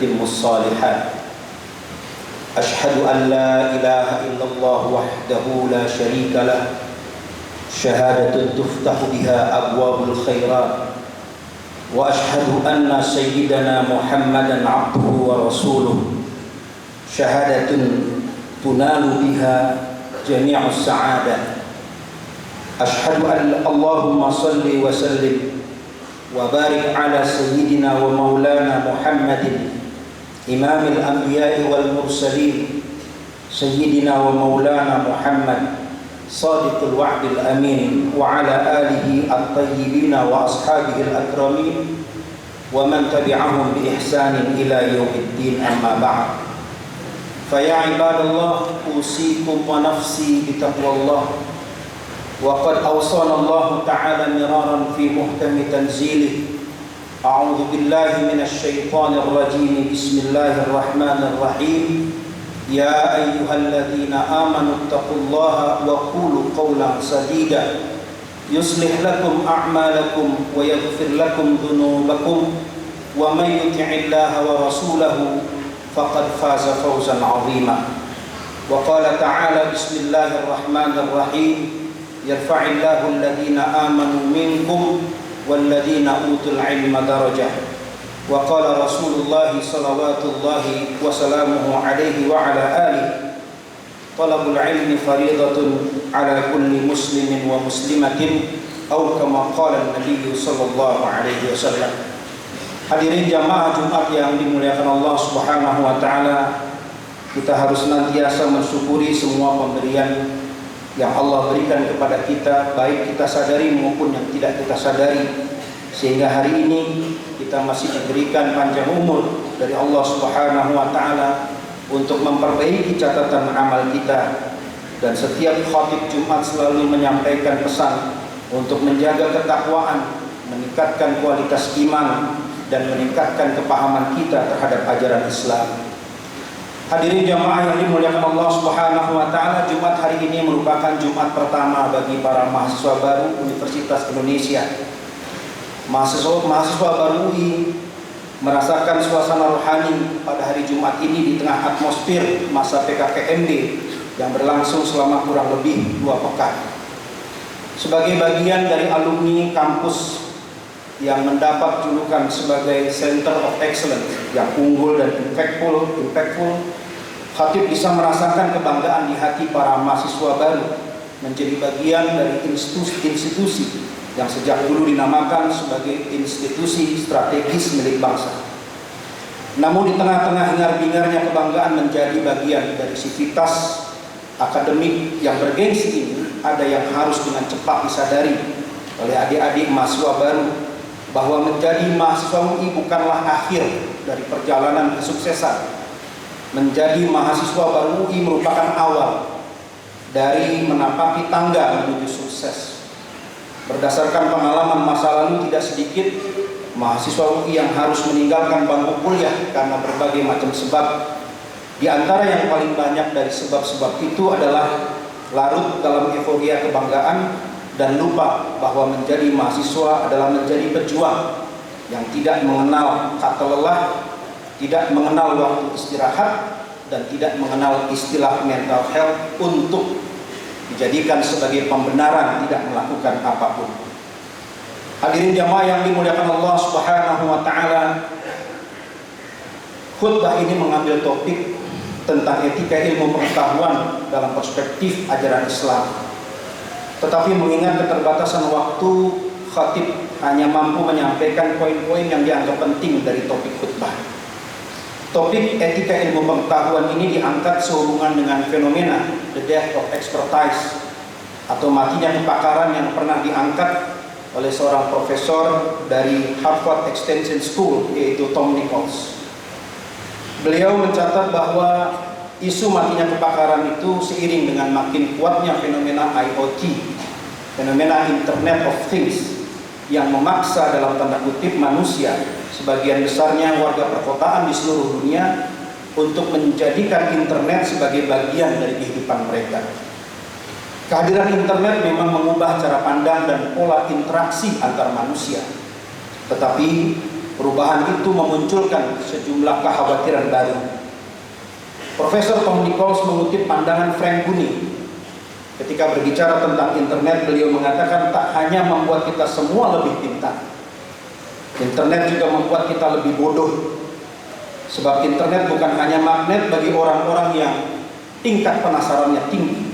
تتم الصالحات. أشهد أن لا إله إلا الله وحده لا شريك له شهادة تفتح بها أبواب الخيرات. وأشهد أن سيدنا محمدا عبده ورسوله شهادة تنال بها جميع السعادة. أشهد أن اللهم صل وسلم وبارك على سيدنا ومولانا محمد إمام الأنبياء والمرسلين سيدنا ومولانا محمد صادق الوعد الأمين وعلى آله الطيبين وأصحابه الأكرمين ومن تبعهم بإحسان إلى يوم الدين. أما بعد، فيا عباد الله أوصيكم ونفسي بتقوى الله. وقد أوصانا الله تعالى مرارا في محكم تنزيله: أعوذ بالله من الشيطان الرجيم، بسم الله الرحمن الرحيم، يا أيها الذين آمنوا اتقوا الله وقولوا قولا سديدا يصلح لكم أعمالكم ويغفر لكم ذنوبكم ومن يطع الله ورسوله فقد فاز فوزا عظيما. وقال تعالى: بسم الله الرحمن الرحيم، يرفع الله الذين آمنوا منكم والذين أوتوا العلم درجة. وقال رسول الله صلوات الله وسلامه عليه وعلى آله: طلب العلم فريضة على كل مسلم ومسلمة أو كما قال النبي صلى الله عليه وسلم. Hadirin jamaah Jumat yang dimuliakan Allah Subhanahu wa taala, kita harus senantiasa mensyukuri semua pemberian yang Allah berikan kepada kita, baik kita sadari maupun yang tidak kita sadari, sehingga hari ini kita masih diberikan panjang umur dari Allah Subhanahu wa taala untuk memperbaiki catatan amal kita. Dan setiap khatib Jumat selalu menyampaikan pesan untuk menjaga ketakwaan, meningkatkan kualitas iman, dan meningkatkan kepahaman kita terhadap ajaran Islam. Hadirin jamaah yang dimuliakan Allah Subhanahu wa taala, Jumat hari ini merupakan Jumat pertama bagi para mahasiswa baru Universitas Indonesia. Mahasiswa baru UI merasakan suasana rohani pada hari Jumat ini di tengah atmosfer masa PKKMB yang berlangsung selama kurang lebih 2 pekan. Sebagai bagian dari alumni kampus yang mendapat julukan sebagai Center of Excellence yang unggul dan impactful, khatib bisa merasakan kebanggaan di hati para mahasiswa baru menjadi bagian dari institusi yang sejak dulu dinamakan sebagai institusi strategis milik bangsa. Namun di tengah-tengah hingar-bingarnya kebanggaan menjadi bagian dari sivitas akademik yang bergengsi ini, ada yang harus dengan cepat disadari oleh adik-adik mahasiswa baru, bahwa menjadi mahasiswa UI bukanlah akhir dari perjalanan kesuksesan. Menjadi mahasiswa baru UI merupakan awal dari menapaki tangga menuju sukses. Berdasarkan pengalaman masa lalu, tidak sedikit mahasiswa UI yang harus meninggalkan bangku kuliah karena berbagai macam sebab. Di antara yang paling banyak dari sebab-sebab itu adalah larut dalam euforia kebanggaan dan lupa bahwa menjadi mahasiswa adalah menjadi pejuang yang tidak mengenal kata lelah, tidak mengenal waktu istirahat, dan tidak mengenal istilah mental health untuk dijadikan sebagai pembenaran tidak melakukan apapun. Hadirin jamaah yang dimuliakan Allah Subhanahu wa taala, khutbah ini mengambil topik tentang etika ilmu pengetahuan dalam perspektif ajaran Islam. Tetapi mengingat keterbatasan waktu, khatib hanya mampu menyampaikan poin-poin yang dianggap penting dari topik khutbah. Topik etika ilmu pengetahuan ini diangkat sehubungan dengan fenomena the death of expertise atau matinya kepakaran yang pernah diangkat oleh seorang profesor dari Harvard Extension School, yaitu Tom Nichols. Beliau mencatat bahwa isu matinya kepakaran itu seiring dengan makin kuatnya fenomena IoT, fenomena Internet of Things, yang memaksa dalam tanda kutip manusia, sebagian besarnya warga perkotaan di seluruh dunia, untuk menjadikan internet sebagai bagian dari kehidupan mereka. Kehadiran internet memang mengubah cara pandang dan pola interaksi antar manusia. Tetapi Perubahan itu memunculkan sejumlah kekhawatiran baru. Profesor Tom Nichols mengutip pandangan Frank Boone. Ketika berbicara tentang internet, beliau mengatakan tak hanya membuat kita semua lebih pintar, internet juga membuat kita lebih bodoh. Sebab internet bukan hanya magnet bagi orang-orang yang tingkat penasarannya tinggi,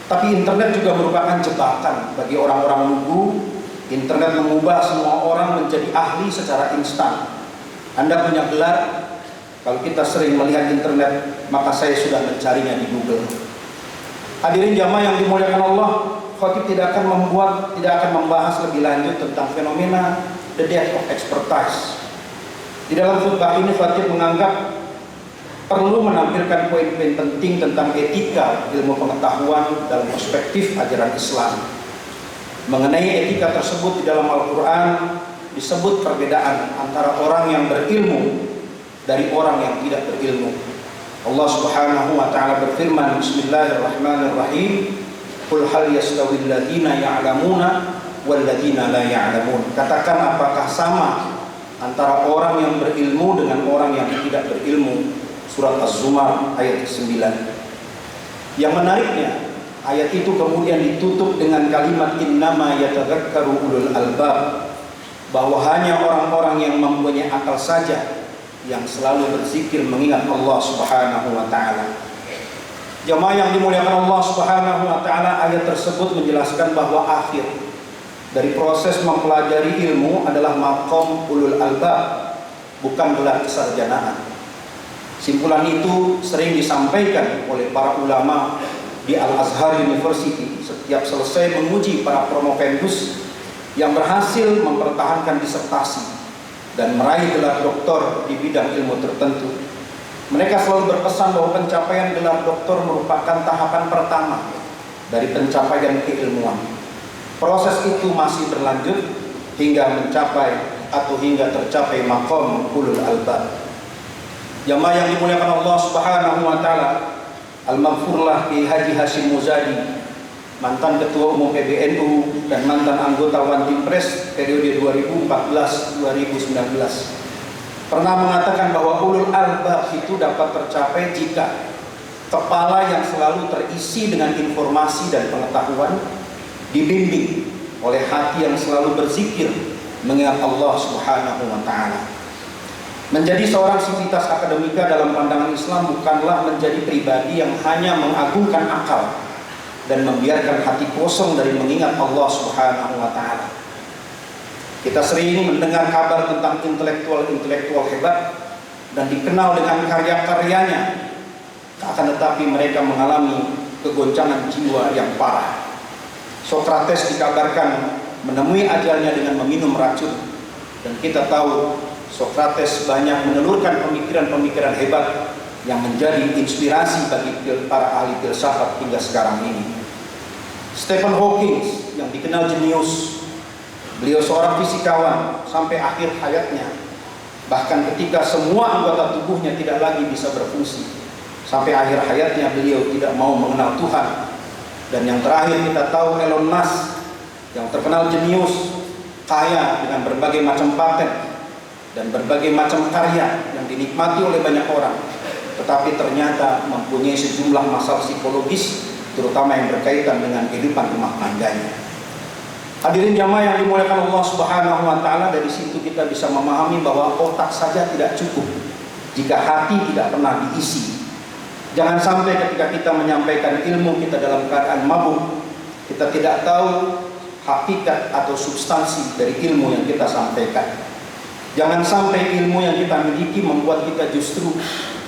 tapi internet juga merupakan jebakan bagi orang-orang lugu. Internet mengubah semua orang menjadi ahli secara instan. Anda punya gelar, kalau kita sering melihat internet, maka saya sudah mencarinya di Google. Hadirin jamaah yang dimuliakan Allah, khatib tidak akan membahas lebih lanjut tentang fenomena the death of expertise. Di dalam khutbah ini khatib menganggap perlu menampilkan poin-poin penting tentang etika ilmu pengetahuan dalam perspektif ajaran Islam. Mengenai etika tersebut di dalam Al-Quran disebut perbedaan antara orang yang berilmu dari orang yang tidak berilmu. Allah Subhanahu wa taala berfirman, Bismillahirrahmanirrahim, Qul hal yastawil ladzina ya'lamuna wal ladzina la ya'lamun. Katakan, apakah sama antara orang yang berilmu dengan orang yang tidak berilmu? Surat Az-Zumar ayat 9. Yang menariknya, ayat itu kemudian ditutup dengan kalimat innama yatadzakkaru ulul albab, bahwa hanya orang-orang yang mempunyai akal saja yang selalu berzikir mengingat Allah Subhanahu wa taala. Jamaah yang dimuliakan Allah Subhanahu wa taala, ayat tersebut menjelaskan bahwa akhir dari proses mempelajari ilmu adalah maqam ulul albab, bukan gelar kesarjanaan. Simpulan itu sering disampaikan oleh para ulama di Al-Azhar University setiap selesai menguji para promovendus yang berhasil mempertahankan disertasi dan meraih gelar doktor di bidang ilmu tertentu. Mereka selalu berpesan bahwa pencapaian gelar doktor merupakan tahapan pertama dari pencapaian keilmuan. Proses itu masih berlanjut hingga tercapai maqam ulul albab. Jamaah yang dimuliakan Allah Subhanahu wa taala, Al-Maghfurlah Kiai Haji Hashim Muzadi, mantan Ketua Umum PBNU dan mantan anggota One Team Press periode 2014-2019, pernah mengatakan bahwa ulul albab itu dapat tercapai jika kepala yang selalu terisi dengan informasi dan pengetahuan dibimbing oleh hati yang selalu berzikir mengingat Allah Subhanahu wa taala. Menjadi seorang sivitas akademika dalam pandangan Islam bukanlah menjadi pribadi yang hanya mengagungkan akal dan membiarkan hati kosong dari mengingat Allah Subhanahu wa taala. Kita sering mendengar kabar tentang intelektual hebat dan dikenal dengan karya-karyanya, akan tetapi mereka mengalami kegoncangan jiwa yang parah. Sokrates dikabarkan menemui ajalnya dengan meminum racun, dan kita tahu Sokrates banyak menelurkan pemikiran-pemikiran hebat yang menjadi inspirasi bagi para ahli filsafat hingga sekarang ini. Stephen Hawking yang dikenal jenius, beliau seorang fisikawan sampai akhir hayatnya. Bahkan ketika semua anggota tubuhnya tidak lagi bisa berfungsi, sampai akhir hayatnya beliau tidak mau mengenal Tuhan. Dan yang terakhir kita tahu Elon Musk yang terkenal jenius, kaya dengan berbagai macam paten dan berbagai macam karya yang dinikmati oleh banyak orang, tetapi ternyata mempunyai sejumlah masalah psikologis, terutama yang berkaitan dengan kehidupan rumah tangganya. Hadirin jamaah yang dimuliakan Allah Subhanahu wa taala, dari situ kita bisa memahami bahwa otak saja tidak cukup jika hati tidak pernah diisi. Jangan sampai ketika kita menyampaikan ilmu kita dalam keadaan mabuk, kita tidak tahu hakikat atau substansi dari ilmu yang kita sampaikan. Jangan sampai ilmu yang kita miliki membuat kita justru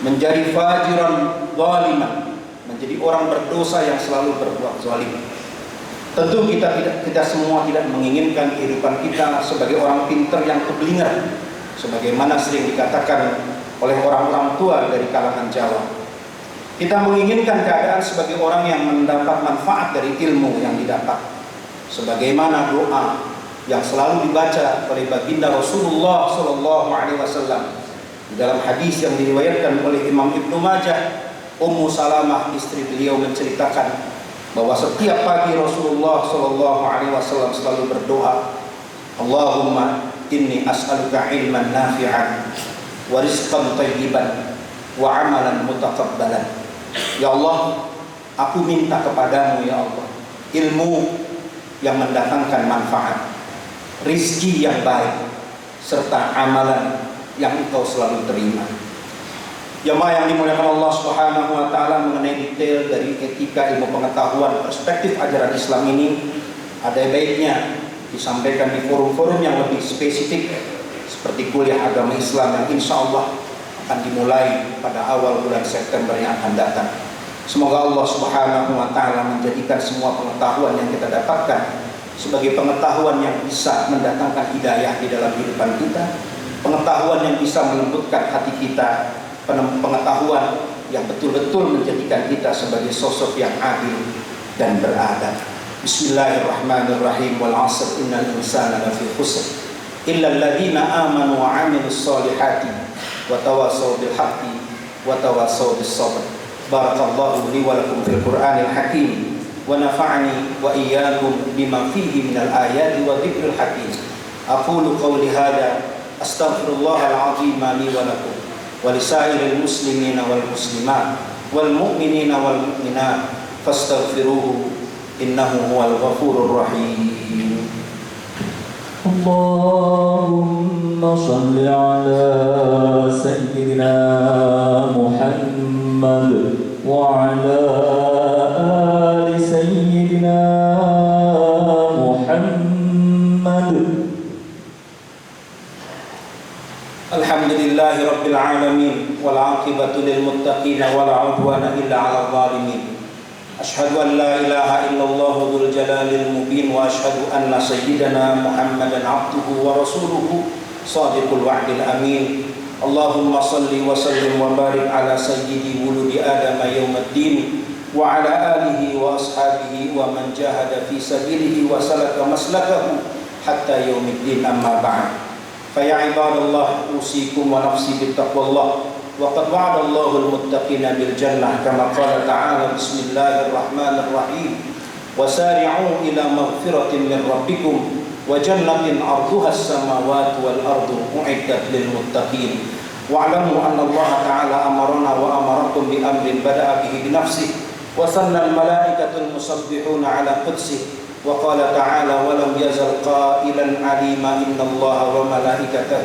menjadi fajiran zaliman, menjadi orang berdosa yang selalu berbuat zalim. Tentu kita semua tidak menginginkan kehidupan kita sebagai orang pintar yang keblinger, sebagaimana sering dikatakan oleh orang-orang tua dari kalangan Jawa. Kita menginginkan keadaan sebagai orang yang mendapat manfaat dari ilmu yang didapat, sebagaimana doa yang selalu dibaca oleh baginda Rasulullah SAW di dalam hadis yang diriwayatkan oleh Imam Ibnu Majah. Ummu Salamah istri beliau menceritakan bahwa setiap pagi Rasulullah SAW selalu berdoa, Allahumma inni as'aluka ilman nafi'an wa rizqan thayyiban wa amalan mutaqabbalan. Ya Allah, aku minta kepadamu ya Allah ilmu yang mendatangkan manfaat, rizki yang baik, serta amalan yang engkau selalu terima. Jemaah yang dimuliakan Allah Subhanahu wa taala, mengenai detail dari etika ilmu pengetahuan perspektif ajaran Islam ini ada baiknya disampaikan di forum-forum yang lebih spesifik seperti kuliah agama Islam yang insya Allah akan dimulai pada awal bulan September yang akan datang. Semoga Allah Subhanahu wa taala menjadikan semua pengetahuan yang kita dapatkan sebagai pengetahuan yang bisa mendatangkan hidayah di dalam kehidupan kita, pengetahuan yang bisa melembutkan hati kita, pengetahuan yang betul-betul menjadikan kita sebagai sosok yang adil dan beradab. Bismillahirrahmanirrahim. Wal 'asr innal insana lafi khusr illa alladziina aamanu wa 'amilus shaalihati wa tawassaw bil haqqi wa tawassaw bis sabr. Barakallahu li wa lakum fil Qur'anil hakim wa nafa'ani wa iyyakum bima fihi minal ayati wa dzikril hakim. Aqulu qawli hadza astaghfirullahal 'azim li wa lakum walisairil muslimina wal muslimat wal mu'minina wal mu'minat fastaghfiruhu innahu huwal ghafurur rahim. Allahumma shalli ala sayyidina Muhammad wa ala ali sayyidina Muhammad. Alhamdulillahi rabbil alamin wal 'aqibatu lil muttaqin wa la 'udwana illa 'alal zalimin. Asyhadu an la ilaha illallah dzul jalalil mubin wa asyhadu anna sayyidana Muhammadan 'abduhu wa rasuluhu shadiqul wa'dil amin. Allahumma shalli wa sallim wa barik ala sayyidi wuludi Adam yaumiddin wa ala alihi wa ashabihi wa man jahada fi sabilihi wa salaka maslakahu hatta yaumiddin, amma ba'd. Faya ibadallah, usikum wa nafsi bittaqwallah. Wa qad wa'ada Allahul muttaqina bil jannah kama qala ta'ala bismillahirrahmanirrahim. Wasari'u ila maghfiratin min rabbikum wa jannatin 'arduha as-samawati wal ardu u'iddat lil muttaqin. Wa'lamu anna Allah ta'ala amarna wa amarakum bi amrin bada'a bihi bi nafsihi wa sanna al malaikatul musabbihuna 'ala qudsihi. وقال تعالى ولم يزل قائلا عليما إن الله وملائكته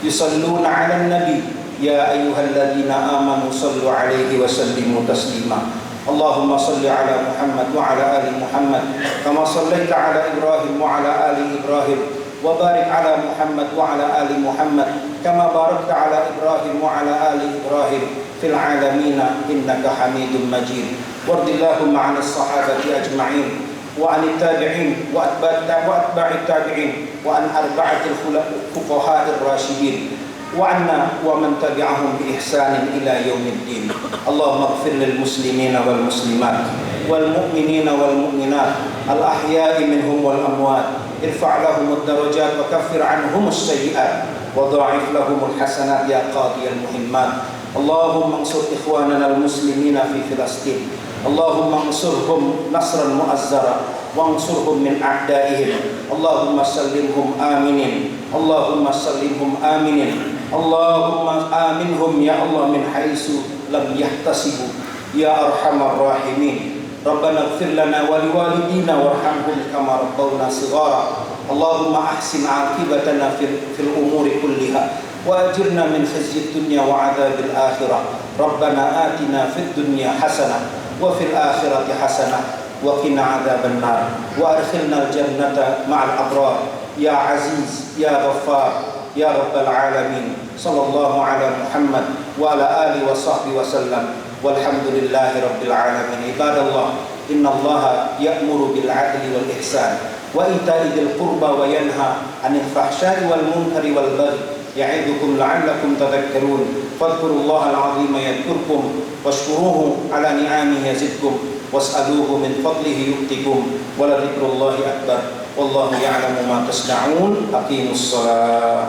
يصلون على النبي يا أيها الذين آمنوا صلوا عليه وسلموا تسليما. اللهم صل على محمد وعلى آل محمد كما صليت على إبراهيم وعلى آل إبراهيم وبارك على محمد وعلى آل محمد كما باركت على إبراهيم وعلى آل إبراهيم في العالمين إنك حميد مجيد. وارض اللهم عن الصحابة أجمعين وعن التابعين وأتباع التابعين وعن أربعة الفقهاء الراشدين وعنا ومن تبعهم بإحسان إلى يوم الدين. اللهم اغفر للمسلمين والمسلمات والمؤمنين والمؤمنات الأحياء منهم والأموات. ارفع لهم الدرجات وكفر عنهم السيئات وضاعف لهم الحسنات يا قاضي المهمات. اللهم انصر إخواننا المسلمين في فلسطين. اللهم انصرهم نصرا مؤزرا وانصرهم من أعدائهم. اللهم سلمهم آمنين. اللهم سلمهم آمنين. اللهم آمنهم يا الله من حيث لم يحتسبوا يا أرحم الراحمين. ربنا اغفر لنا ولوالدينا وارحمهم كما ربونا صغارا. اللهم أحسن عاقبتنا في الأمور كلها وأجرنا من خزي الدنيا وعذاب الآخرة. ربنا آتنا في الدنيا حسنة وفي الآخرة حسنة وقنا عذاب النار وأدخلنا الجنة مع الأبرار يا عزيز يا غفار يا رب العالمين. صلى الله على محمد وعلى آله وصحبه وسلم والحمد لله رب العالمين. عباد الله، إن الله يأمر بالعدل والإحسان وإيتاء ذي القربى وينهى عن الفحشاء والمنكر والبغي يعظكم لعلكم تذكرون. فاذكروا الله العظيم يذكركم واشكروه على نعمه يزدكم واسألوه من فضله يؤتكم ولذكر الله أكبر والله يعلم ما تصنعون. أقيموا الصلاة.